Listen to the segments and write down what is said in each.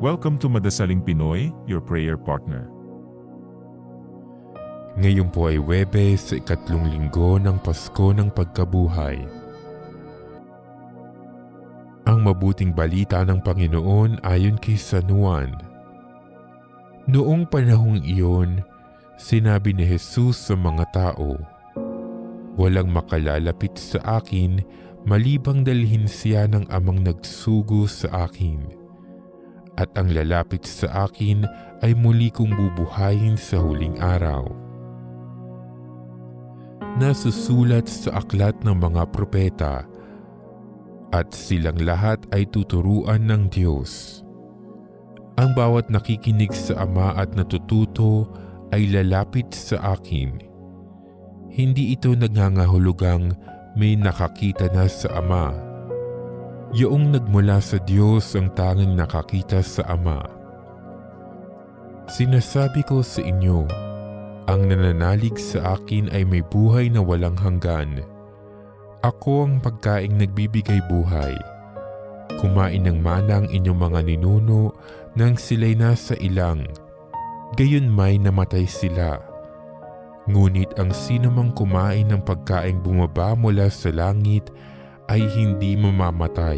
Welcome to Madasaling Pinoy, your prayer partner. Ngayon po ay Huwebes sa 3 linggo ng Pasko ng Pagkabuhay. Ang mabuting balita ng Panginoon ayon kay San Juan. Noong panahong iyon, sinabi ni Jesus sa mga tao, "Walang makalalapit sa akin malibang dalhin siya ng amang nagsugo sa akin. At ang lalapit sa akin ay muli kong bubuhayin sa huling araw." Nasusulat sa aklat ng mga propeta, at silang lahat ay tuturuan ng Diyos. Ang bawat nakikinig sa Ama at natututo ay lalapit sa akin. Hindi ito nangangahulugang may nakakita na sa Ama. Yoong nagmula sa Diyos ang tanging nakakita sa Ama. Sinasabi ko sa inyo, ang nananalig sa akin ay may buhay na walang hanggan. Ako ang pagkaing nagbibigay buhay. Kumain ng mana ang inyong mga ninuno nang sila'y nasa ilang. Gayon may namatay sila. Ngunit ang sinumang kumain ng pagkaing bumaba mula sa langit ay hindi mamamatay.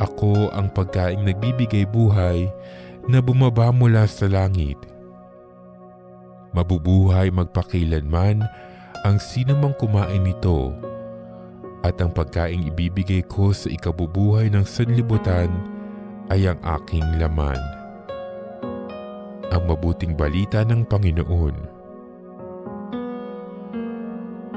Ako ang pagkaing nagbibigay buhay na bumaba mula sa langit. Mabubuhay magpakilanman ang sinumang kumain nito, at ang pagkaing ibibigay ko sa ikabubuhay ng sanlibutan ay ang aking laman. Ang mabuting balita ng Panginoon.